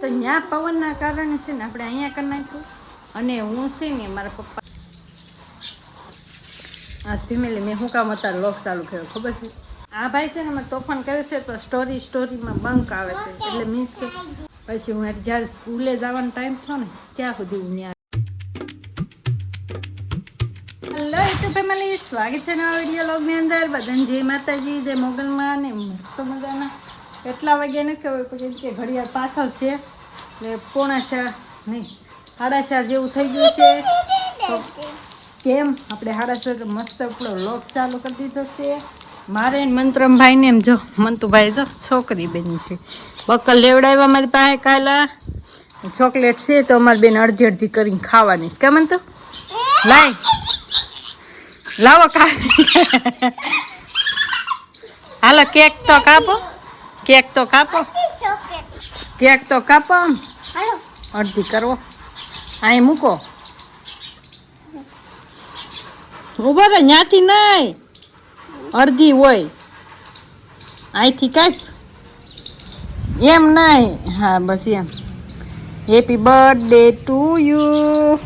તો ત્યાં પવનના કારણે છે ને આપણે અહીંયા કરી નાખ્યું. અને હું છે ને મારા પપ્પા આજ ફેમિલી મેં શું કામ અત્યારે લોક ચાલુ કર્યો ખબર છે? આ ભાઈ છે ને મેં તોફાન કર્યું છે તો સ્ટોરીમાં બંક આવે છે. એટલે મીન્સ કે પછી હું જ્યારે સ્કૂલે જવાનો ટાઈમ થયો ને ત્યાં સુધી હું ત્યાં. હેલો યુટ્યુબ ફેમિલી, સ્વાગત છે નવા વિડીયો લોગની અંદર. બધાને જય માતાજી, જય મોગલમાં. ને મસ્ત મજાના કેટલા વાગ્યા નથી ખબર કેમ કે ઘડિયાળ પાછળ છે એટલે 4:30 નહીં 4:30 જેવું થઈ ગયું છે. તો કેમ આપણે 4:30 મસ્ત આપણો લોક ચાલુ કરી દીધો છે. મારે મંત્રમભાઈને એમ જો મંતુભાઈ જો છોકરી બેની છે બકલ લેવડાવ્યા મારી પાસે કાલા ચોકલેટ છે તો અમારી બેન અડધી અડધી કરીને ખાવાની છે. કેમ તો લાય લાવો ખા. હાલો કેક તો કાપો, કેક તો કાપો, કેક તો કાપો. અડધી કરવો અહીં મૂકો. ઉભો રે, ત્યાંથી નહીં, અડધી હોય અહીંથી કાપ. એમ નહીં, હા બસ એમ. Happy birthday to you.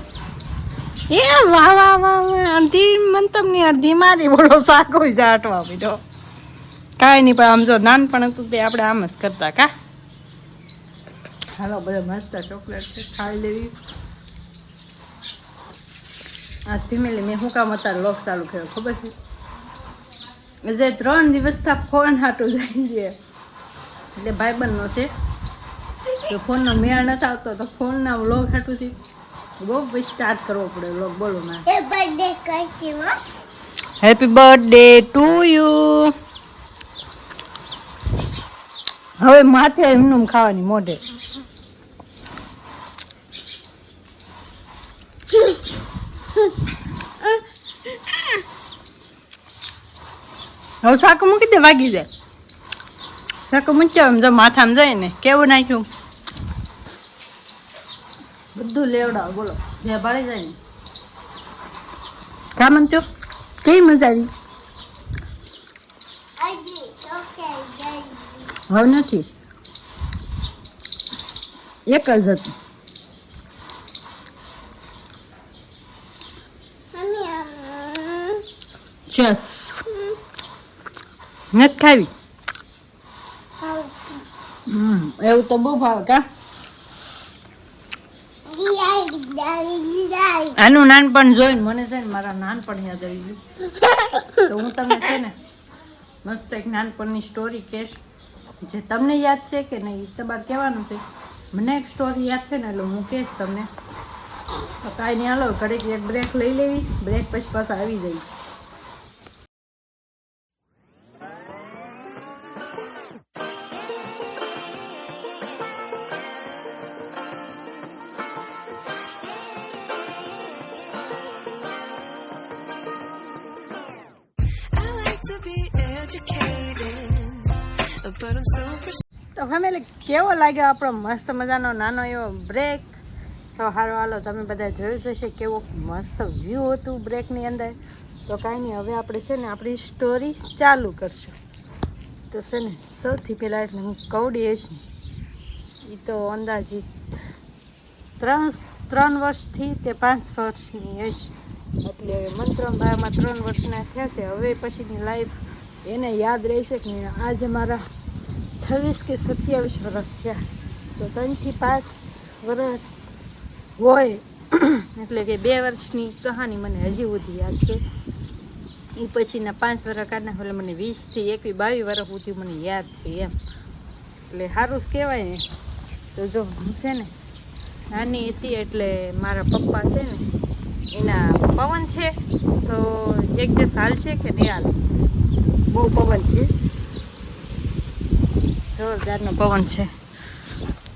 એ વાહ વાહ વાહ. અડધી મંતમની અડધી મારી. બોલો શાક હોય જાટવા બીજો કાંઈ નહીં. પણ આમ જો નાનપણ હતું તે આપણે આમ જ કરતા કા. હાલો બધા મસ્ત ચોકલેટ છે ખાઈ લેવી. આજ ફેમિલી મેં શું કામ અત્યારે લોક ચાલુ કર્યો ખબર છે? જે 3 દિવસથી ફોન હાટું જાય છે એટલે ભાઈબંધનો છે તો ફોનનો મેળ નથી આવતો તો ફોનના વ્લોગ હાટુંથી બહુ પછી સ્ટાર્ટ કરવો પડે વ્લોગ. બોલો ના હેપી બર્થડે ટુ યુ. હવે માથે એમનું ખાવાની મોઢે. હવે શાક મૂકી દે, વાગી જાય. શાક મૂક્યા એમ જો માથામાં જાય ને કેવું નાખ્યું બધું લેવડાવો. બોલો જે ભાળી જાય ને કામ તો કેવી મજા આવી. હવે નથી, એક જ હતું. ચસ નથી ખાવી. એવું તો બહુ ભાવે કા. આનું નાનપણ જોઈને મને છે ને મારા નાનપણ યાદ આવી ગયું. તો હું તમને છે ને મસ્ત એક નાનપણની સ્ટોરી કહીશ જે તમને યાદ છે કે નહીં તમારે કહેવાનું છે. મને એક સ્ટોરી યાદ છે ને એટલે હું કહીશ તમને. તો કાંઈ નહીં, હાલો ઘડીક એક બ્રેક લઈ લેવી. બ્રેક પછી પાછા આવી જાય. તો ફેમિલી કેવો લાગ્યો આપણો મસ્ત મજાનો નાનો એવો બ્રેક? તો સારું હાલો તમે બધા જોયું જશે કેવો મસ્ત વ્યૂ હતું બ્રેકની અંદર. તો કાંઈ નહીં, હવે આપણે છે ને આપણી સ્ટોરી ચાલુ કરશું. તો છે ને સૌથી પહેલાં એટલે હું કવડી હશ ને એ તો અંદાજિત 3 વર્ષથી તે 5 વર્ષની હશ. એટલે મંત્રમભાઈમાં 3 વર્ષના થયા છે. હવે પછીની લાઈફ એને યાદ રહેશે કે નહીં. આજે મારા 26 કે 27 વર્ષ થયા. તો 3 થી 5 વર્ષ હોય એટલે કે 2 વર્ષની કહાની મને હજી સુધી યાદ છે. એ પછીના 5 વર્ષ કાઢના એટલે મને 20 થી 21 22 વર્ષ સુધી મને યાદ છે એમ. એટલે સારું જ કહેવાય ને. તો જો હું છે ને નાની હતી એટલે મારા પપ્પા છે ને એના પવન છે તો એક જે સાલ છે કે નહીં હાલ બહુ પવન છે, જોરદારનો પવન છે.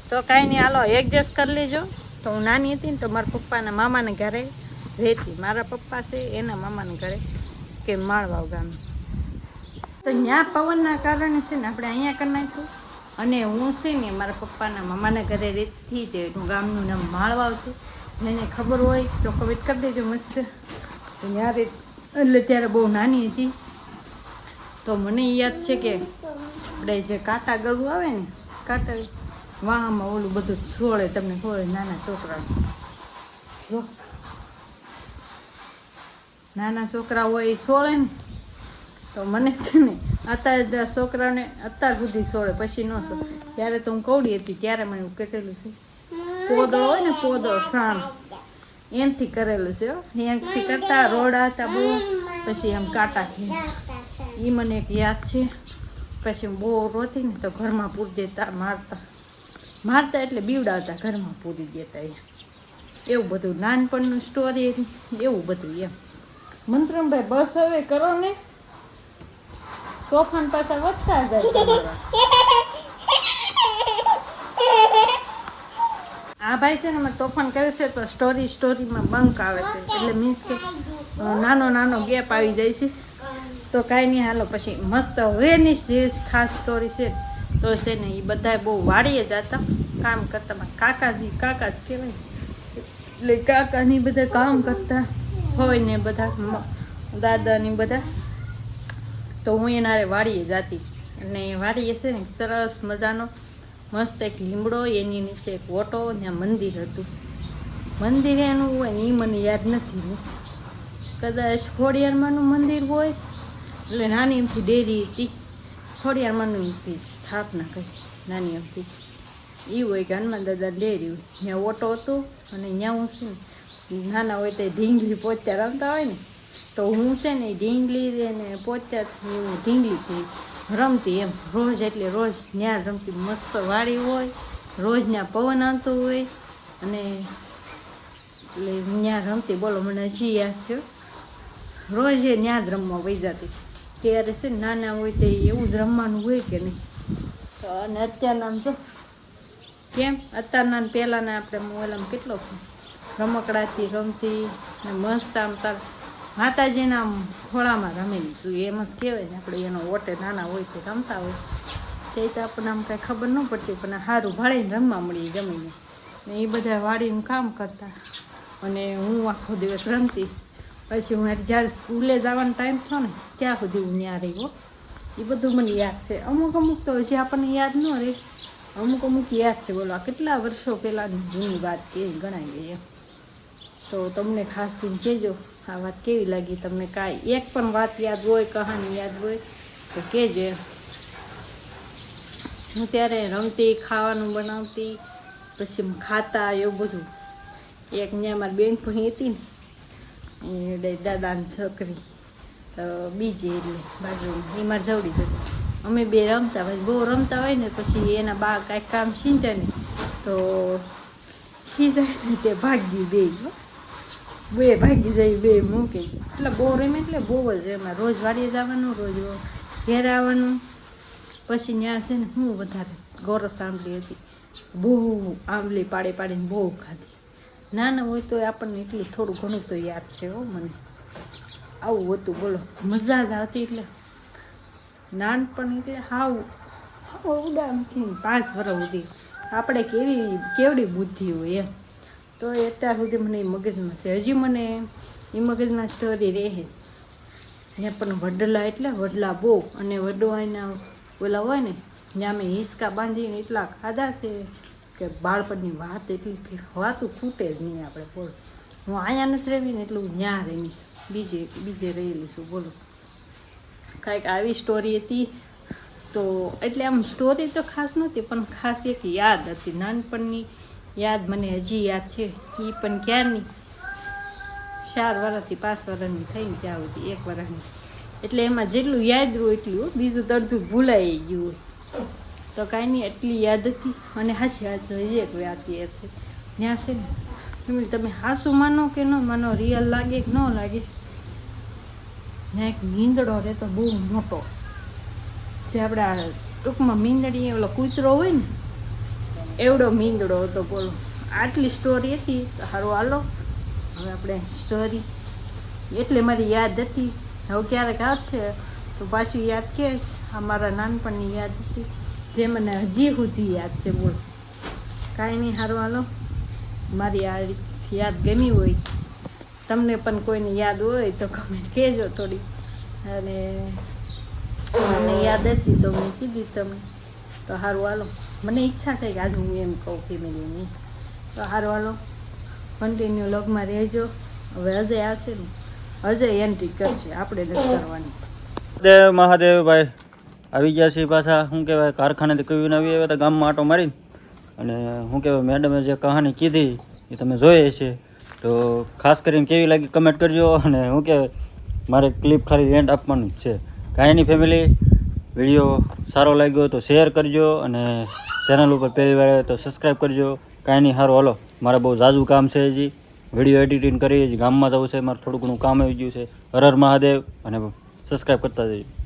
તો કાંઈ નહીં, હાલો એડજસ્ટ કરી લેજો. તો હું નાની હતી ને તો મારા પપ્પાના મામાને ઘરે રહેતી. મારા પપ્પા છે એના મામાને ઘરે કે માળવાવ ગામ. તો ત્યાં પવનના કારણે છે ને આપણે અહીંયા કરી નાખ્યું. અને હું છે ને મારા પપ્પાના મામાના ઘરે રહેતી છે. એનું ગામનું નામ માળવાવ છે. એને ખબર હોય તો કમેન્ટ કરી દેજો મસ્ત. ત્યારે એટલે ત્યારે બહુ નાની હતી તો મને યાદ છે કે આપણે જે કાંટા ગળું આવે ને કાંટા વાહમાં ઓલું બધું છોડે, તમને ખબર નાના છોકરા જો નાના છોકરા હોય એ છોડે ને, તો મને છે ને અત્યારે છોકરાઓને અત્યાર સુધી છોડે, પછી ન છોડે. ત્યારે તો હું કવડી હતી ત્યારે મને એવું કેટલું છે, પોદો હોય ને પોદો સાણ એનથી કરેલું છે, એનથી કરતા રોડા હતા બહુ, પછી એમ કાંટા ઘી એ મને એક યાદ છે. પછી બહુ રોતી ને તો ઘરમાં પૂરી દેતા, મારતા એટલે બીવડાવતા, ઘરમાં પૂરી દેતા એવું બધું નાનપણનું સ્ટોરી એવું બધું એમ. મંત્રમભાઈ બસ હવે કરો ને, તોફાન પાછા વધતા જાય તમારા. આ ભાઈ છે ને મેં તોફાન કર્યું છે તો સ્ટોરીમાં બંક આવે છે, એટલે મીન્સ કે નાનો ગેપ આવી જાય છે. તો કાંઈ નહીં, હાલો પછી મસ્ત હવેની જે ખાસ સ્ટોરી છે તો છે ને એ બધાએ બહુ વાડીએ જતા કામ કરતા, કાકા જ કહેવાય, એટલે કાકાની બધા કામ કરતા હોય ને બધા દાદાની બધા. તો હું એના વાડીએ જતી, અને વાડીએ છે ને સરસ મજાનો મસ્ત એક લીમડો, એની નીચે એક ઓટો, ત્યાં મંદિર હતું. મંદિર એનું હોય ને એ મને યાદ નથી ને, કદાચ ખોડિયારમાંનું મંદિર હોય, એટલે નાની એમથી ડેરી હતી, ખોડિયારમાંનું એમથી સ્થાપના કરી નાની એમથી એ હોય કે હનુમાન દાદા ડેરી હોય. ત્યાં ઓટો હતો, અને ત્યાં હું છે ને નાના હોય તો ઢીંગલી પોત્યા રમતા હોય ને, તો હું છે ને ઢીંગલી ને પોત્યાથી હું ઢીંગલીથી રમતી એમ રોજ, એટલે રોજ ત્યાં રમતી. મસ્ત વાડી હોય, રોજ ત્યાં પવન આવતો હોય, અને એટલે ત્યાં રમતી. બોલો મને હજી યાદ છે, રોજ એ ત્યાં જ રમવા વહી જતી. ત્યારે છે ને નાના હોય તો એવું જ રમવાનું હોય કે નહીં. તો અને અત્યારના આમ જો કેમ અત્યારના પહેલાંના આપણે મોબાઈલમાં કેટલો રમકડાથી રમતી ને મસ્ત આમ તાર માતાજીના આમ ખોળામાં રમેલી છું એમ જ કહેવાય ને. આપણે એનો ઓટે નાના હોય તો રમતા હોય તે તો આપણને આમ કાંઈ ખબર ન પડતી, પણ સારું ભાળીને રમવા મળીએ જમીને. ને એ બધા વાડીનું કામ કરતા, અને હું આખો દિવસ રમતી. પછી હું જ્યારે સ્કૂલે જવાનો ટાઈમ થયો ને ત્યાં સુધી હું ત્યાં રહી હો. એ બધું મને યાદ છે. અમુક તો હજી આપણને યાદ ન રહે, અમુક યાદ છે. બોલો આ કેટલા વર્ષો પહેલાંની જૂની વાત કેવી ગણાય ગઈ એમ. તો તમને ખાસ કરીને કહેજો આ વાત કેવી લાગી તમને. કાંઈ એક પણ વાત યાદ હોય, કહાની યાદ હોય તો કહેજો એમ. હું ત્યારે રમતી, ખાવાનું બનાવતી, પછી ખાતા એવું બધું. એક ત્યાં મારી બેનપણી હતી ને એ દાદાની છોકરી, તો બીજી એટલે બાજુમાં એ મારે જવડી હતી. અમે બે રમતા, પછી બહુ રમતા હોય ને પછી એના બા કાંઈક કામ છીંચે ને તો ખીજાય ને તે ભાગી બે ભાગી જાય, બે મૂકે. એટલે બહુ રમે, એટલે બહુ જ એમાં રોજ વાડીએ જવાનું, રોજ ઘેર આવવાનું. પછી ત્યાં છે ને હું વધારે ગોરસ આંબલી હતી, બહુ આંબલી પાડીને બહુ ખાધી. નાના હોય તો આપણને એટલું થોડું ઘણું તો યાદ છે હો મને. આવું હતું બોલો, મજા જ આવતી. એટલે નાનપણ એટલે હાવ ઉડામથી 5 વર્ષ સુધી આપણે કેવડી બુદ્ધિ હોય એમ. તો અત્યાર સુધી મને એ મગજમાં છે, હજી મને એ મગજમાં સ્ટોરી રહે. ને પણ વડલા બહુ, અને વડવાના ઓલા હોય ને ત્યાં મેં હિંચકા બાંધીને એટલા ખાધા છે કે બાળપણની વાત એટલી કે વાતું ખૂટે જ નહીં આપણે. બોલો હું અહીંયા નથી રહેવી ને એટલું ત્યાં રહેવી છું, બીજે રહેલી છું. બોલો કાંઈક આવી સ્ટોરી હતી. તો એટલે આમ સ્ટોરી તો ખાસ નહોતી, પણ ખાસ એક યાદ હતી, નાનપણની યાદ મને હજી યાદ છે. એ પણ ક્યારની 4 વર્ષથી 5 વર્ષની થઈને ત્યાં હતી, 1 વર્ષની. એટલે એમાં જેટલું યાદ રહ્યું એટલું, બીજું તડધું ભૂલાઈ ગયું હોય. તો કાંઈ નહીં, એટલી યાદ હતી. અને હાચી હજી એક વાત યાદ છે. ત્યાં છે ને તમે હાસું માનો કે ન માનો, રિયલ લાગે કે ન લાગે, ત્યાં એક મીંદડો રહેતો બહુ મોટો. જે આપણે ટૂંકમાં મીંદડી ઓલો કૂતરો હોય ને એવડો મીંદડો હતો. બોલો આટલી સ્ટોરી હતી. સારું હાલો હવે આપણે સ્ટોરી એટલે મારી યાદ હતી. હવે ક્યારેક આવશે તો પાછું યાદ કે અમારા નાનપણની યાદ હતી જે મને હજી સુધી યાદ છે. બોલો કાંઈ નહીં, સારું હાલો. મારી આ યાદ ગમી હોય, તમને પણ કોઈને યાદ હોય તો કમેન્ટ કહેજો થોડી. અને મને યાદ હતી તો મેં કીધી તમને. તો સારું હાલો. મને ઈચ્છા થઈ કે આજ હું એમ કહું ફેમિલીની. તો હારો હાલો કન્ટિન્યુ લોગમાં રહેજો. હવે અજય આવશે ને, અજય એન્ટ્રી કરશે, આપણે નથી કરવાની. દેવ મહાદેવ ભાઈ આવી ગયા છે પાછા. શું કહેવાય, કારખાનેથી કવીને આવી આવ્યા હતા ગામમાં આટો મારી. અને શું કહેવાય, મેડમે જે કહાની કીધી એ તમે જોઈએ છે. તો ખાસ કરીને કેવી લાગી કમેન્ટ કરજો. અને શું કહેવાય, મારે ક્લિપ ખાલી એન્ડ આપવાનું જ છે. કાંઈ નહીં ફેમિલી, વિડીયો સારો લાગ્યો તો શેર કરજો. અને ચેનલ ઉપર પહેલી વાર આવે તો સબસ્ક્રાઈબ કરજો. કાંઈ નહીં, સારું હાલો, મારે બહુ ઝાઝું કામ છે હજી. વિડીયો એડિટિંગ કરી હજી ગામમાં જવું છે, મારે થોડું ઘણું કામ આવી ગયું છે. હર હર મહાદેવ. અને સબસ્ક્રાઈબ કરતા જજો.